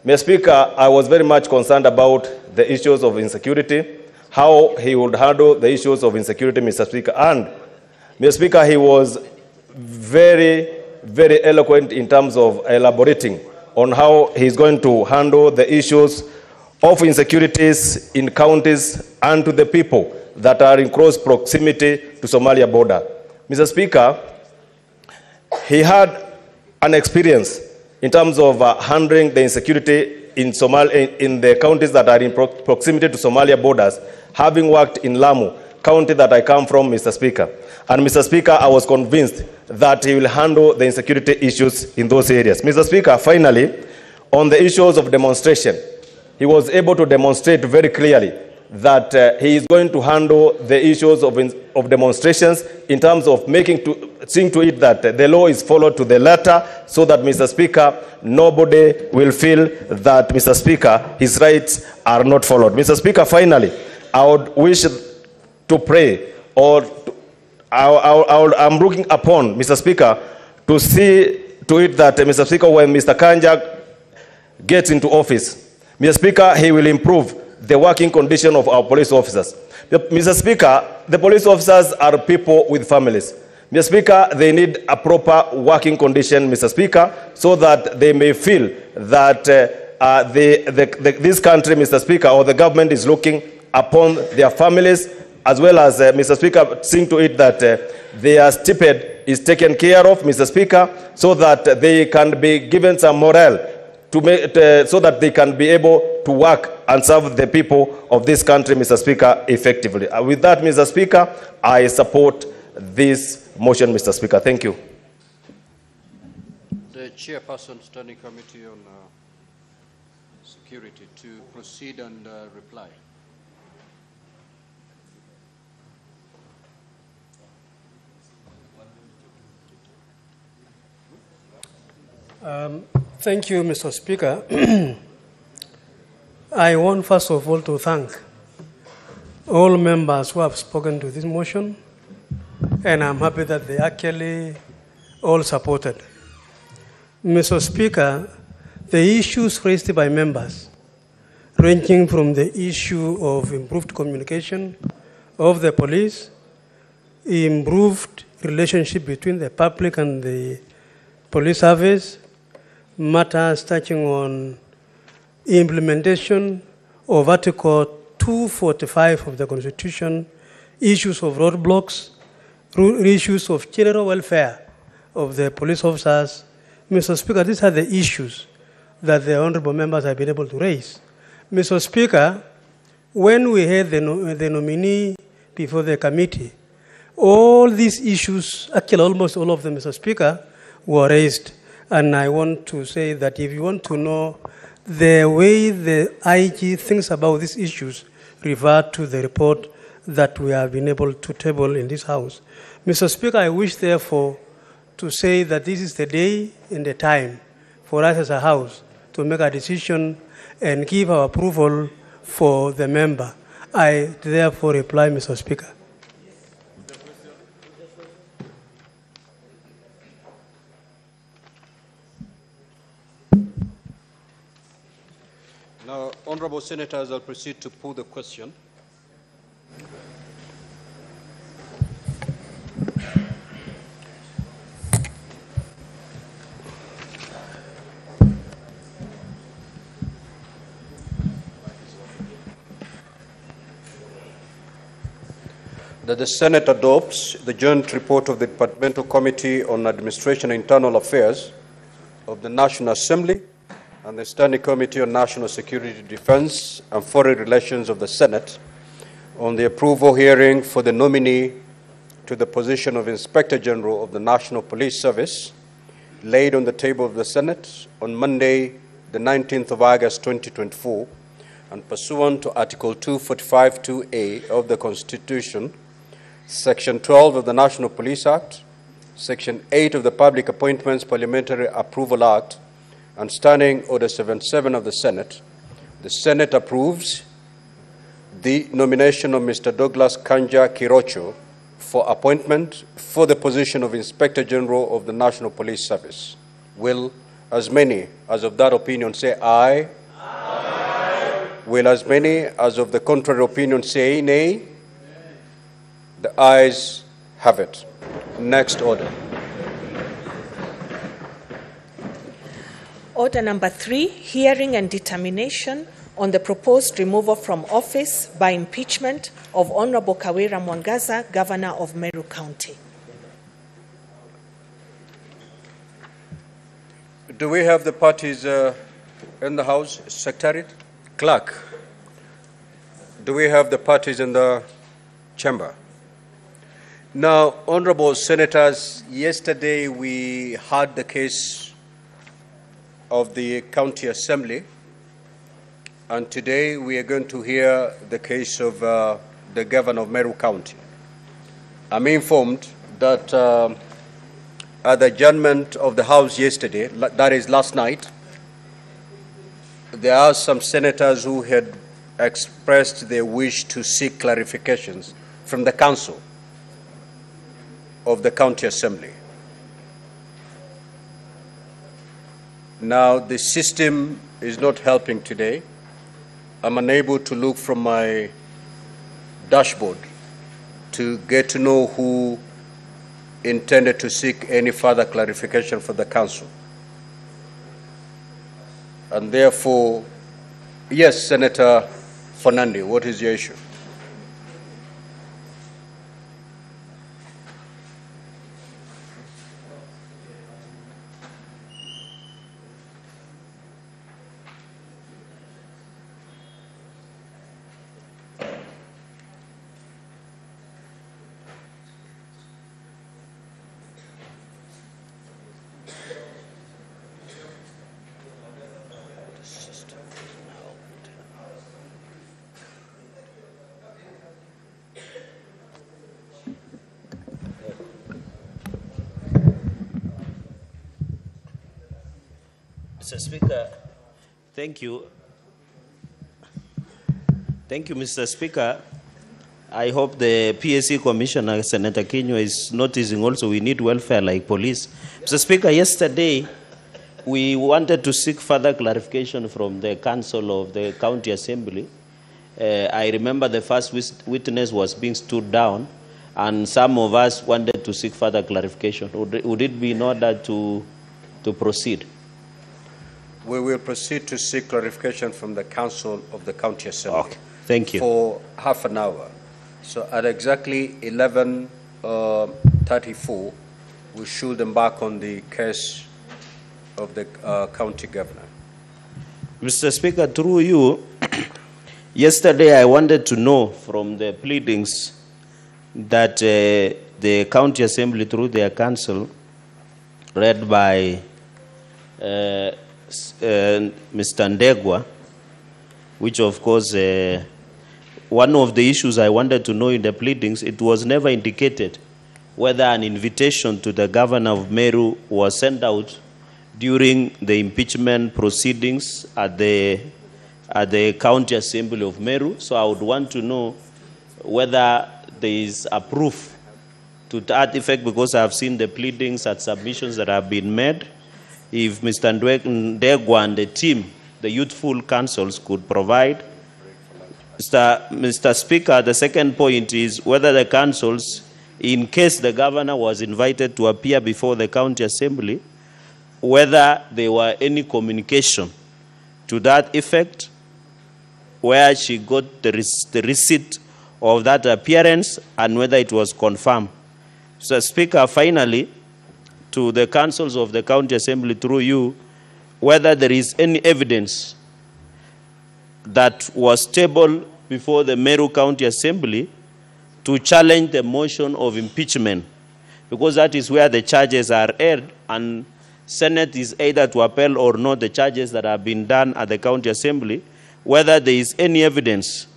Mr. Speaker, I was very much concerned about the issues of insecurity, how he would handle the issues of insecurity, Mr. Speaker. And, Mr. Speaker, he was very, very eloquent in terms of elaborating on how he's going to handle the issues of insecurities in counties and to the people that are in close proximity to Somalia border. Mr. Speaker, he had an experience in terms of handling the insecurity in the counties that are in proximity to Somalia borders, having worked in Lamu, county that I come from, Mr. Speaker. And Mr. Speaker, I was convinced that he will handle the insecurity issues in those areas. Mr. Speaker, finally, on the issues of demonstration, he was able to demonstrate very clearly that he is going to handle the issues of demonstrations in terms of seeing to it that the law is followed to the letter, so that, Mr. Speaker, nobody will feel that, Mr. Speaker, his rights are not followed. Mr. Speaker, finally, I would wish to pray, or I'm looking upon, Mr. Speaker, to see to it that, Mr. Speaker, when Mr. Kanja gets into office, Mr. Speaker, he will improve the working condition of our police officers. Mr. Speaker, the police officers are people with families. Mr. Speaker, they need a proper working condition, Mr. Speaker, so that they may feel that this country, Mr. Speaker, or the government is looking upon their families, as well as, Mr. Speaker, seeing to it that their stipend is taken care of, Mr. Speaker, so that they can be given some morale so that they can be able to work and serve the people of this country, Mr. Speaker, effectively. With that, Mr. Speaker, I support this motion, Mr. Speaker. Thank you. The Chairperson, Standing Committee on Security, to proceed and reply. Thank you, Mr. Speaker. I want, first of all, to thank all members who have spoken to this motion, and I'm happy that they actually all supported. Mr. Speaker, the issues raised by members, ranging from the issue of improved communication of the police, improved relationship between the public and the police service, matters touching on implementation of Article 245 of the Constitution, issues of roadblocks, issues of general welfare of the police officers. Mr. Speaker, these are the issues that the honorable members have been able to raise. Mr. Speaker, when we had the nominee before the committee, all these issues, actually almost all of them, Mr. Speaker, were raised. And I want to say that if you want to know the way the IG thinks about these issues, refer to the report that we have been able to table in this House. Mr. Speaker, I wish, therefore, to say that this is the day and the time for us as a House to make a decision and give our approval for the member. I therefore reply, Mr. Speaker. Now, honorable senators, I'll proceed to put the question. That the Senate adopts the joint report of the Departmental Committee on Administration and Internal Affairs of the National Assembly and the Standing Committee on National Security, Defense, and Foreign Relations of the Senate on the approval hearing for the nominee to the position of Inspector General of the National Police Service, laid on the table of the Senate on Monday, the 19th of August, 2024, and pursuant to Article 245(2)(a) of the Constitution, Section 12 of the National Police Act, Section 8 of the Public Appointments Parliamentary Approval Act, and Standing Order 77 of the Senate approves the nomination of Mr. Douglas Kanja Kirocho for appointment for the position of Inspector General of the National Police Service. Will as many as of that opinion say aye? Aye. Will as many as of the contrary opinion say nay? The ayes have it. Next order. Order number 3, hearing and determination on the proposed removal from office by impeachment of Honorable Kawira Mwangaza, Governor of Meru County. Do we have the parties in the House? Secretariat? Clerk? Do we have the parties in the chamber? Now, Honorable Senators, yesterday we had the case of the County Assembly, and today we are going to hear the case of the Governor of Meru County. I'm informed that at the adjournment of the House yesterday, that is last night, there are some senators who had expressed their wish to seek clarifications from the Council of the County Assembly. Now, the system is not helping today. I'm unable to look from my dashboard to get to know who intended to seek any further clarification for the Council. And therefore, yes, Senator Fernandi, what is your issue? Mr. Speaker, thank you. Thank you, Mr. Speaker. I hope the PSC Commissioner, Senator Kinyo, is noticing also we need welfare like police. Mr. Speaker, yesterday we wanted to seek further clarification from the Council of the County Assembly. I remember the first witness was being stood down, and some of us wanted to seek further clarification. Would it be in order to proceed? We will proceed to seek clarification from the Council of the County Assembly. Okay. Thank you. For half an hour. So at exactly 11:34, we should embark on the case of the county governor. Mr. Speaker, through you, yesterday I wanted to know from the pleadings that the County Assembly, through their council, read by Mr. Ndegwa, which of course, one of the issues I wanted to know in the pleadings, it was never indicated whether an invitation to the governor of Meru was sent out during the impeachment proceedings at the County Assembly of Meru. So I would want to know whether there is a proof to that effect, because I have seen the pleadings and submissions that have been made. If Mr. Ndegwa and the team, the youthful councils, could provide. Mr. Speaker, the second point is whether the councils, in case the governor was invited to appear before the County Assembly, whether there were any communication to that effect, where she got the receipt of that appearance, and whether it was confirmed. Mr. Speaker, finally, to the councils of the County Assembly, through you, whether there is any evidence that was tabled before the Meru County Assembly to challenge the motion of impeachment, because that is where the charges are aired, and Senate is either to appel or not the charges that have been done at the County Assembly, whether there is any evidence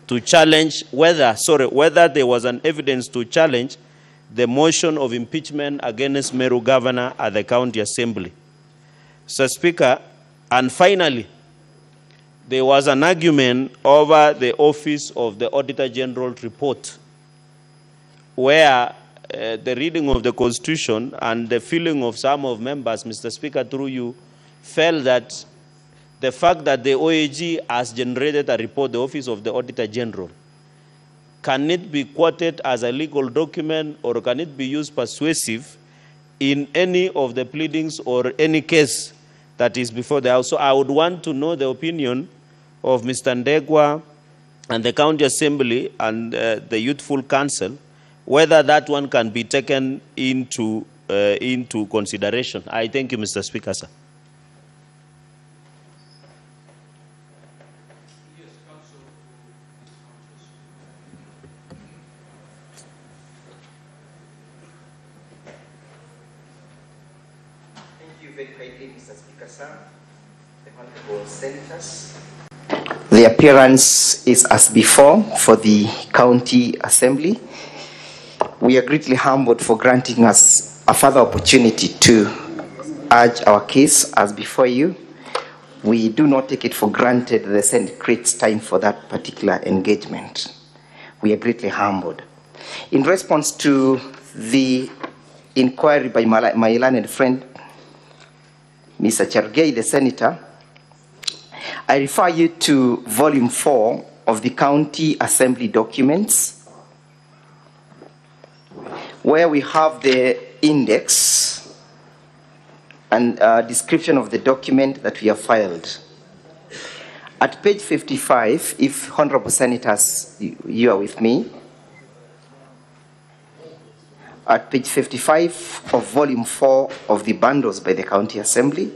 to challenge, whether there was an evidence to challenge the motion of impeachment against Meru Governor at the County Assembly. Mr. Speaker, and finally, there was an argument over the Office of the Auditor General report, where the reading of the Constitution and the feeling of some of members, Mr. Speaker, through you, felt that the fact that the OAG has generated a report, the Office of the Auditor General, can it be quoted as a legal document or can it be used persuasive in any of the pleadings or any case that is before the House? So I would want to know the opinion of Mr. Ndegwa and the County Assembly and the Youthful Council, whether that one can be taken into consideration. I thank you, Mr. Speaker, sir. Senators. The appearance is as before for the County Assembly. We are greatly humbled for granting us a further opportunity to urge our case as before you. We do not take it for granted the Senate creates time for that particular engagement. We are greatly humbled. In response to the inquiry by my learned friend, Mr. Chergei, the Senator, I refer you to Volume 4 of the County Assembly documents, where we have the index and description of the document that we have filed. At page 55, if Honorable Senators, you are with me, at page 55 of Volume 4 of the bundles by the County Assembly,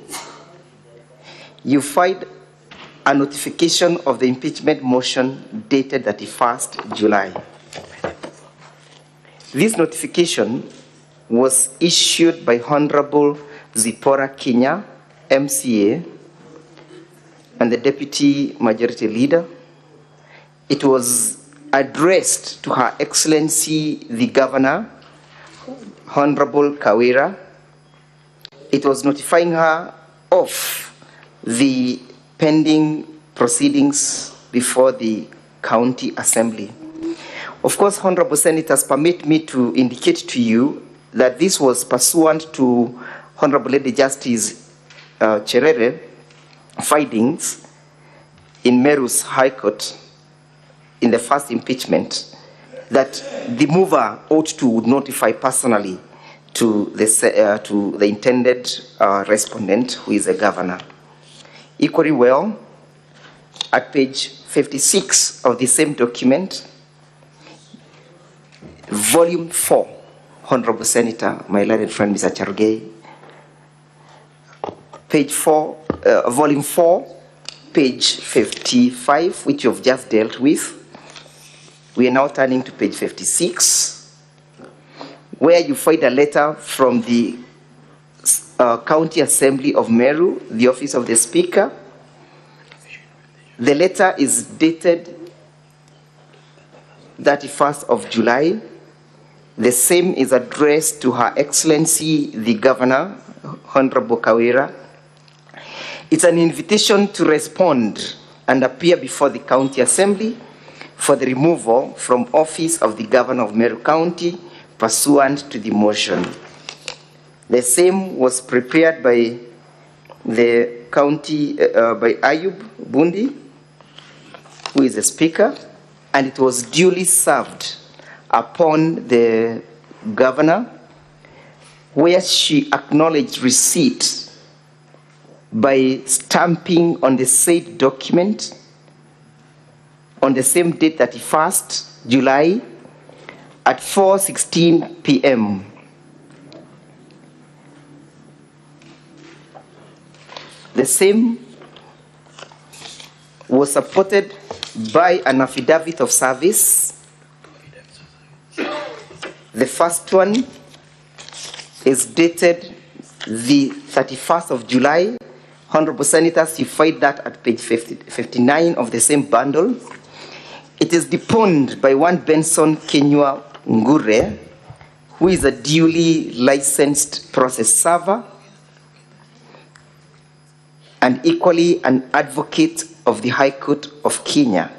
you find a notification of the impeachment motion dated 31st July. This notification was issued by Honorable Zipporah Kinya, MCA, and the Deputy Majority Leader. It was addressed to Her Excellency the Governor, Honorable Kawira. It was notifying her of the pending proceedings before the County Assembly. Of course, Honorable Senators, permit me to indicate to you that this was pursuant to Honorable Lady Justice Cherere findings in Meru's High Court in the first impeachment, that the mover ought to notify personally to the intended respondent, who is a governor. Equally well, at page 56 of the same document, Volume 4, Honorable Senator, my learned friend Mr. Chergei, page 4, Volume 4, page 55, which you've just dealt with. We are now turning to page 56, where you find a letter from the County Assembly of Meru, the Office of the Speaker. The letter is dated 31st of July. The same is addressed to Her Excellency the Governor, Honorable Kawira. It's an invitation to respond and appear before the County Assembly for the removal from office of the Governor of Meru County pursuant to the motion. The same was prepared by the county, by Ayub Bundi, who is the Speaker, and it was duly served upon the Governor, where she acknowledged receipt by stamping on the said document on the same date, 31st July, at 4:16 p.m. The same was supported by an affidavit of service. The first one is dated the 31st of July, Honorable Senators, you find that at page 59 of the same bundle. It is deponed by one Benson Kenywa Ngure, who is a duly licensed process server and equally an advocate of the High Court of Kenya.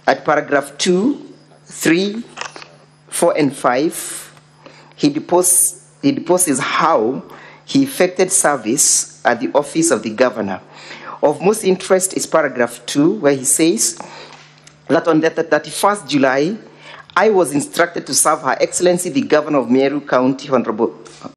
At paragraph 2, 3, 4, and 5, he deposes how he effected service at the office of the governor. Of most interest is paragraph 2, where he says that on the 31st July, I was instructed to serve Her Excellency the Governor of Meru County, Honorable